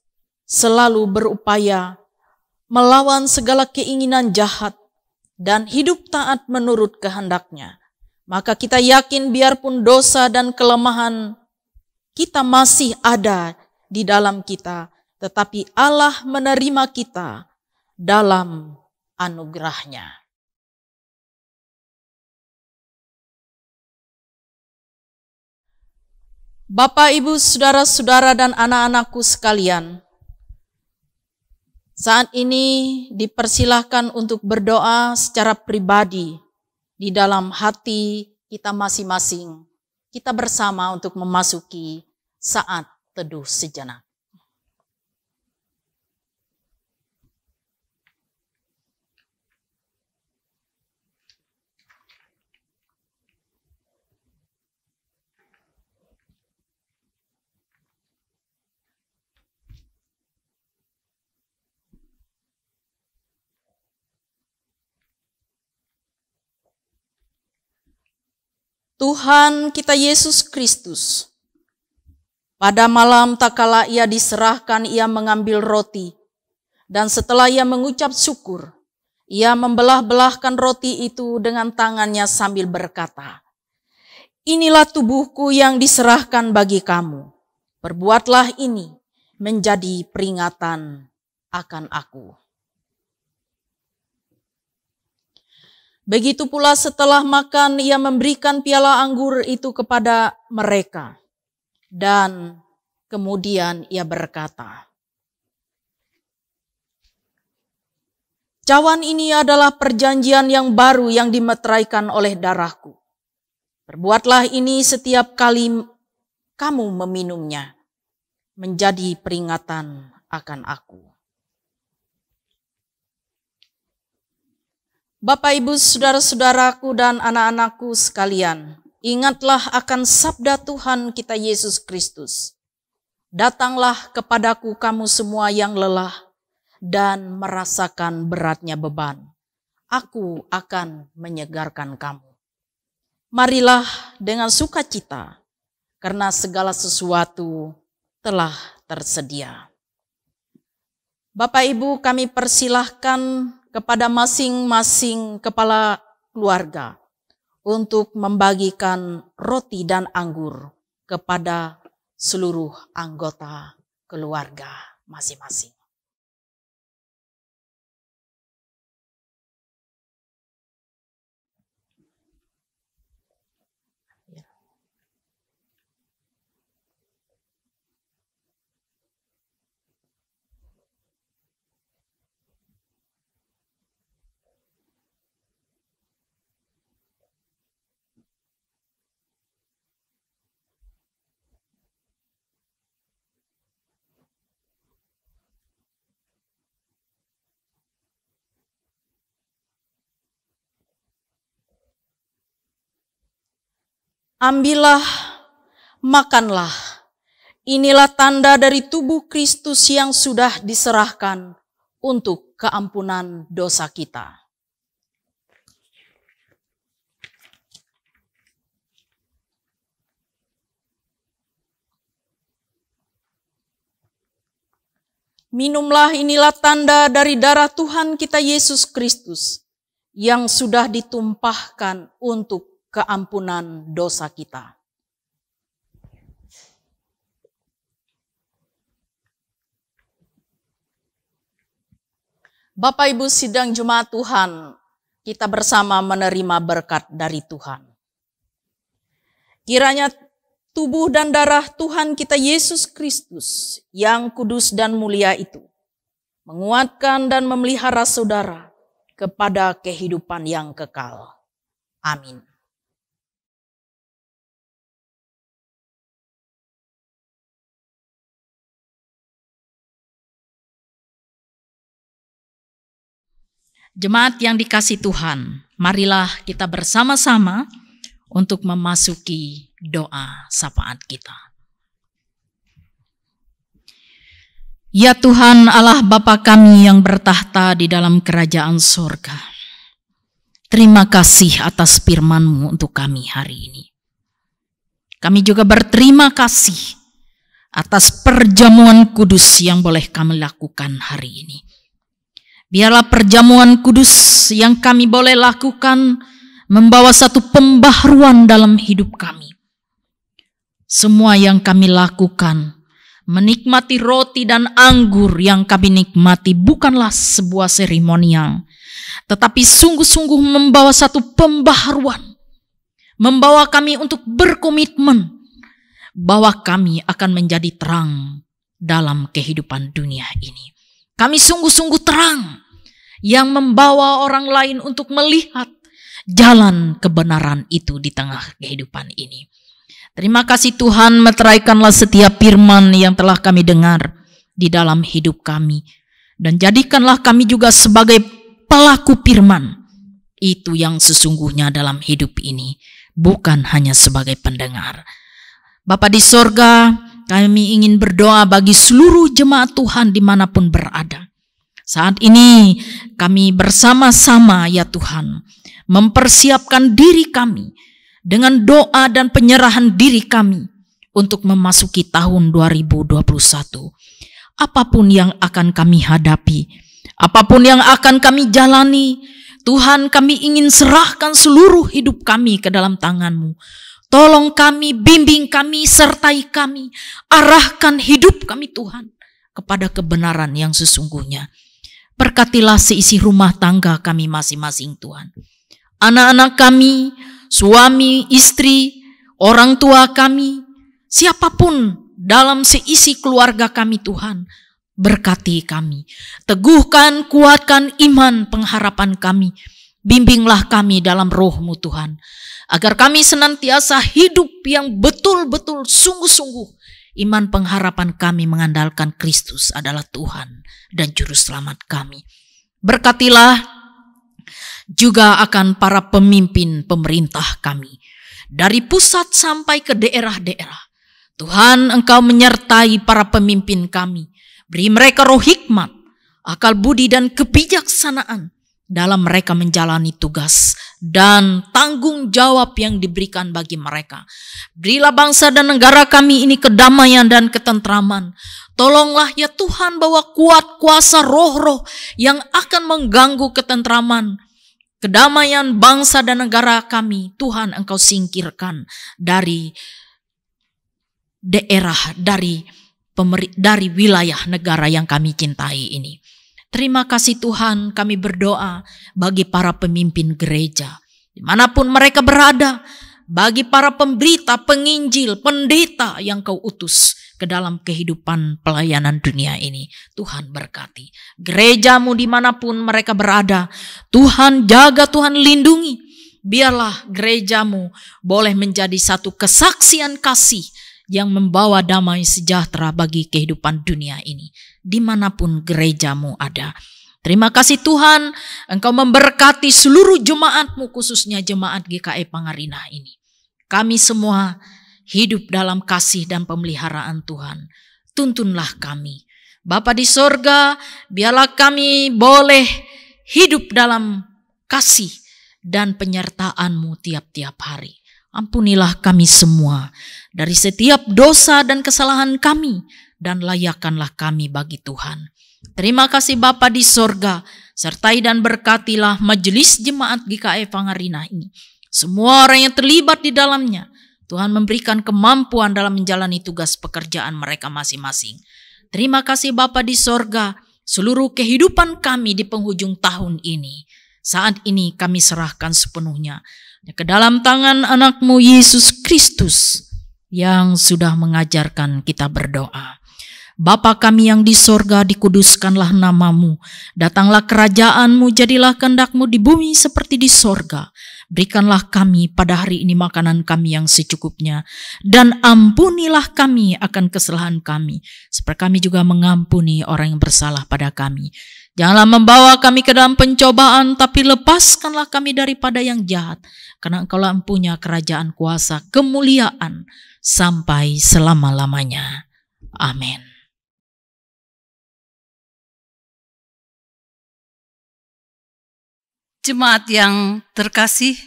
Speaker 4: selalu berupaya melawan segala keinginan jahat dan hidup taat menurut kehendaknya. Maka kita yakin biarpun dosa dan kelemahan kita masih ada di dalam kita, tetapi Allah menerima kita dalam anugerah-Nya. Bapak, Ibu, saudara-saudara dan anak-anakku sekalian, saat ini dipersilahkan untuk berdoa secara pribadi di dalam hati kita masing-masing. Kita bersama untuk memasuki saat teduh sejenak. Tuhan kita Yesus Kristus, pada malam tak kala ia diserahkan, ia mengambil roti, dan setelah ia mengucap syukur, ia membelah-belahkan roti itu dengan tangannya sambil berkata, "Inilah tubuhku yang diserahkan bagi kamu. Perbuatlah ini menjadi peringatan akan aku." Begitu pula setelah makan, ia memberikan piala anggur itu kepada mereka. Dan kemudian ia berkata, "Cawan ini adalah perjanjian yang baru yang dimeteraikan oleh darahku. Perbuatlah ini setiap kali kamu meminumnya, menjadi peringatan akan aku." Bapak, Ibu, saudara-saudaraku dan anak-anakku sekalian, ingatlah akan sabda Tuhan kita Yesus Kristus. "Datanglah kepadaku kamu semua yang lelah dan merasakan beratnya beban. Aku akan menyegarkan kamu." Marilah dengan sukacita, karena segala sesuatu telah tersedia. Bapak, Ibu, kami persilahkan kepada masing-masing kepala keluarga untuk membagikan roti dan anggur kepada seluruh anggota keluarga masing-masing. Ambillah, makanlah. Inilah tanda dari tubuh Kristus yang sudah diserahkan untuk keampunan dosa kita. Minumlah, inilah tanda dari darah Tuhan kita Yesus Kristus yang sudah ditumpahkan untuk keampunan dosa kita. Bapak Ibu sidang jemaat Tuhan, kita bersama menerima berkat dari Tuhan. Kiranya tubuh dan darah Tuhan kita Yesus Kristus yang kudus dan mulia itu menguatkan dan memelihara saudara kepada kehidupan yang kekal. Amin. Jemaat yang dikasihi Tuhan, marilah kita bersama-sama untuk memasuki doa syafaat kita. Ya Tuhan Allah Bapa kami yang bertahta di dalam kerajaan sorga, terima kasih atas firman-Mu untuk kami hari ini. Kami juga berterima kasih atas perjamuan kudus yang boleh kami lakukan hari ini. Biarlah perjamuan kudus yang kami boleh lakukan membawa satu pembaharuan dalam hidup kami. Semua yang kami lakukan, menikmati roti dan anggur yang kami nikmati bukanlah sebuah seremonial, tetapi sungguh-sungguh membawa satu pembaharuan, membawa kami untuk berkomitmen bahwa kami akan menjadi terang dalam kehidupan dunia ini. Kami sungguh-sungguh terang yang membawa orang lain untuk melihat jalan kebenaran itu di tengah kehidupan ini. Terima kasih Tuhan, meteraikanlah setiap firman yang telah kami dengar di dalam hidup kami. Dan jadikanlah kami juga sebagai pelaku firman itu yang sesungguhnya dalam hidup ini, bukan hanya sebagai pendengar. Bapa di sorga, kami ingin berdoa bagi seluruh jemaat Tuhan dimanapun berada. Saat ini kami bersama-sama ya Tuhan mempersiapkan diri kami dengan doa dan penyerahan diri kami untuk memasuki tahun 2021. Apapun yang akan kami hadapi, apapun yang akan kami jalani, Tuhan kami ingin serahkan seluruh hidup kami ke dalam tangan-Mu. Tolong kami, bimbing kami, sertai kami, arahkan hidup kami Tuhan kepada kebenaran yang sesungguhnya. Berkatilah seisi rumah tangga kami masing-masing Tuhan. Anak-anak kami, suami, istri, orang tua kami, siapapun dalam seisi keluarga kami Tuhan, berkati kami. Teguhkan, kuatkan iman pengharapan kami. Bimbinglah kami dalam roh-Mu Tuhan, agar kami senantiasa hidup yang betul-betul sungguh-sungguh. Iman pengharapan kami mengandalkan Kristus adalah Tuhan dan Juru Selamat kami. Berkatilah juga akan para pemimpin pemerintah kami, dari pusat sampai ke daerah-daerah. Tuhan, Engkau menyertai para pemimpin kami. Beri mereka roh hikmat, akal budi dan kebijaksanaan dalam mereka menjalani tugas dan tanggung jawab yang diberikan bagi mereka. Berilah bangsa dan negara kami ini kedamaian dan ketentraman. Tolonglah ya Tuhan bawa kuat kuasa roh-roh yang akan mengganggu ketentraman, kedamaian bangsa dan negara kami. Tuhan, Engkau singkirkan dari daerah, dari wilayah negara yang kami cintai ini. Terima kasih Tuhan, kami berdoa bagi para pemimpin gereja, dimanapun mereka berada, bagi para pemberita, penginjil, pendeta yang Kau utus ke dalam kehidupan pelayanan dunia ini. Tuhan berkati gereja-Mu dimanapun mereka berada. Tuhan jaga, Tuhan lindungi. Biarlah gereja-Mu boleh menjadi satu kesaksian kasih yang membawa damai sejahtera bagi kehidupan dunia ini, dimanapun gereja-Mu ada. Terima kasih Tuhan, Engkau memberkati seluruh jemaat-Mu, khususnya jemaat GKI Pangarinah ini. kami semua hidup dalam kasih dan pemeliharaan Tuhan. Tuntunlah kami. Bapa di sorga, biarlah kami boleh hidup dalam kasih dan penyertaan-Mu tiap-tiap hari. Ampunilah kami semua dari setiap dosa dan kesalahan kami, dan layakkanlah kami bagi Tuhan. Terima kasih Bapa di sorga, sertai dan berkatilah majelis jemaat GKI Pangarina ini. Semua orang yang terlibat di dalamnya, Tuhan memberikan kemampuan dalam menjalani tugas pekerjaan mereka masing-masing. Terima kasih Bapa di sorga, seluruh kehidupan kami di penghujung tahun ini. Saat ini kami serahkan sepenuhnya ke dalam tangan anak-Mu Yesus Kristus yang sudah mengajarkan kita berdoa. Bapa kami yang di sorga, dikuduskanlah nama-Mu. Datanglah kerajaan-Mu, jadilah kehendak-Mu di bumi seperti di sorga. Berikanlah kami pada hari ini makanan kami yang secukupnya, dan ampunilah kami akan kesalahan kami, seperti kami juga mengampuni orang yang bersalah pada kami. Janganlah membawa kami ke dalam pencobaan, tapi lepaskanlah kami daripada yang jahat, karena Engkaulah yang punya kerajaan, kuasa, kemuliaan sampai selama-lamanya. Amin.
Speaker 2: Jemaat yang terkasih,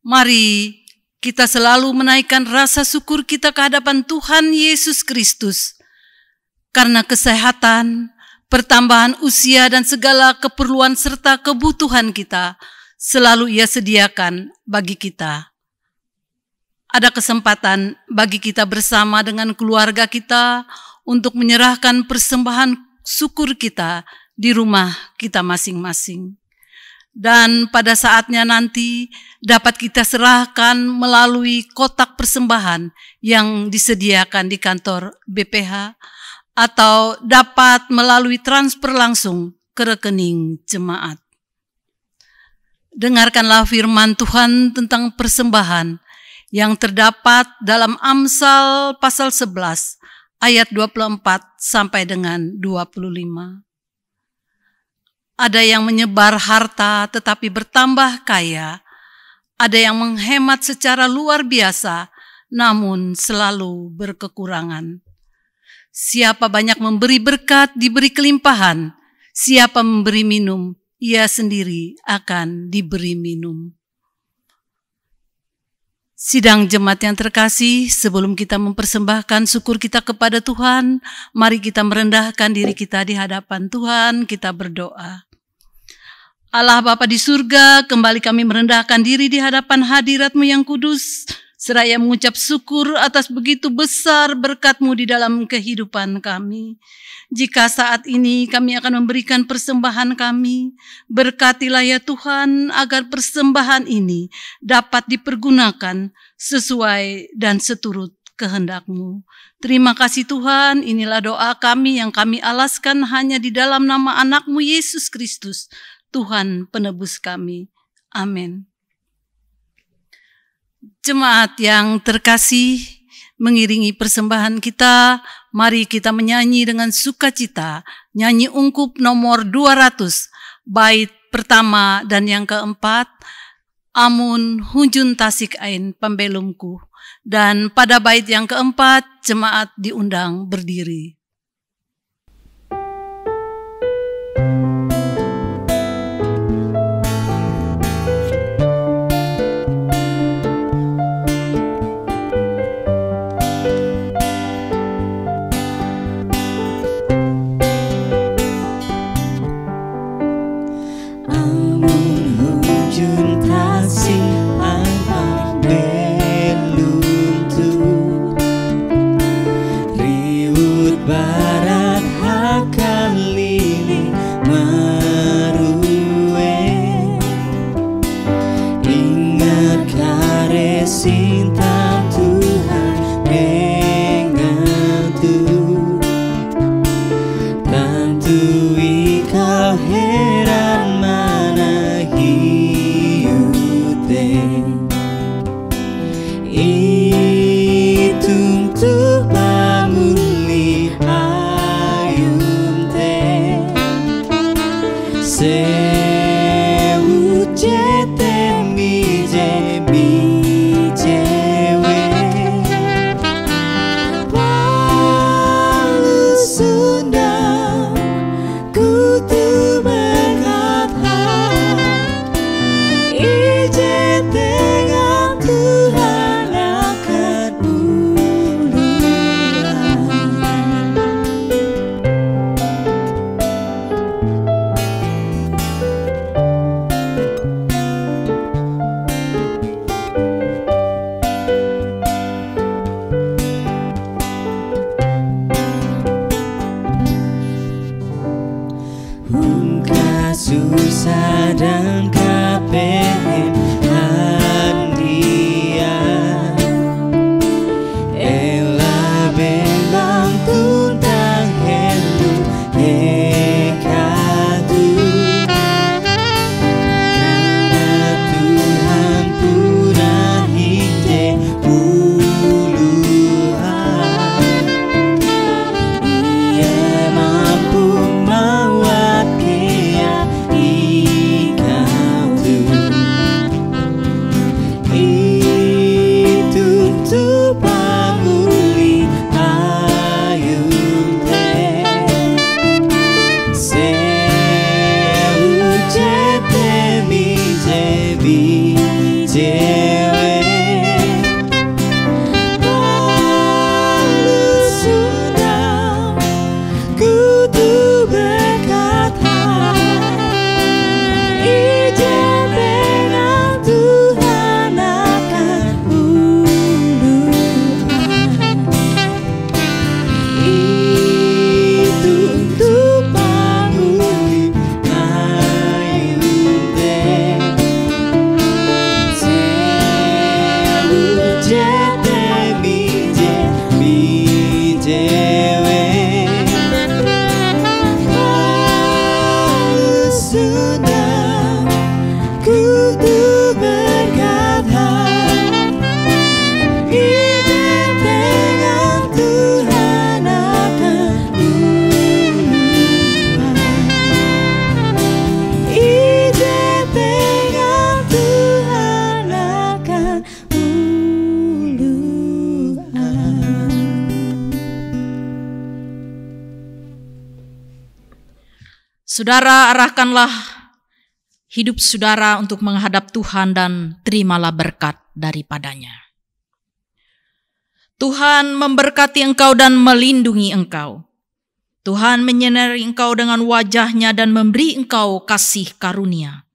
Speaker 2: mari kita selalu menaikkan rasa syukur kita ke hadapan Tuhan Yesus Kristus. Karena kesehatan, pertambahan usia dan segala keperluan serta kebutuhan kita selalu Ia sediakan bagi kita. Ada kesempatan bagi kita bersama dengan keluarga kita untuk menyerahkan persembahan syukur kita di rumah kita masing-masing. Dan pada saatnya nanti dapat kita serahkan melalui kotak persembahan yang disediakan di kantor BPH, atau dapat melalui transfer langsung ke rekening jemaat. Dengarkanlah firman Tuhan tentang persembahan yang terdapat dalam Amsal pasal 11 ayat 24 sampai dengan 25. Ada yang menyebar harta tetapi bertambah kaya. Ada yang menghemat secara luar biasa namun selalu berkekurangan. Siapa banyak memberi berkat diberi kelimpahan. Siapa memberi minum, ia sendiri akan diberi minum. Sidang jemaat yang terkasih, sebelum kita mempersembahkan syukur kita kepada Tuhan, mari kita merendahkan diri kita di hadapan Tuhan, kita berdoa. Allah Bapa di surga, kembali kami merendahkan diri di hadapan hadirat-Mu yang kudus, seraya mengucap syukur atas begitu besar berkat-Mu di dalam kehidupan kami. Jika saat ini kami akan memberikan persembahan kami, berkatilah ya Tuhan agar persembahan ini dapat dipergunakan sesuai dan seturut kehendak-Mu. Terima kasih Tuhan, inilah doa kami yang kami alaskan hanya di dalam nama anak-Mu Yesus Kristus, Tuhan penebus kami. Amin. Jemaat yang terkasih, mengiringi persembahan kita, mari kita menyanyi dengan sukacita, nyanyi ungkup nomor 200, bait pertama dan yang keempat, Amun hunjun tasik ain pembelumku. Dan pada bait yang keempat, jemaat diundang berdiri.
Speaker 3: Sewu jete mi je
Speaker 4: Saudara, arahkanlah hidup saudara untuk menghadap Tuhan dan terimalah berkat daripadanya. Tuhan memberkati engkau dan melindungi engkau. Tuhan menyinari engkau dengan wajah-Nya dan memberi engkau kasih karunia.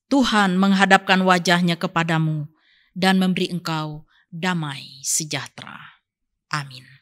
Speaker 4: Tuhan menghadapkan wajah-Nya kepadamu dan memberi engkau damai sejahtera. Amin.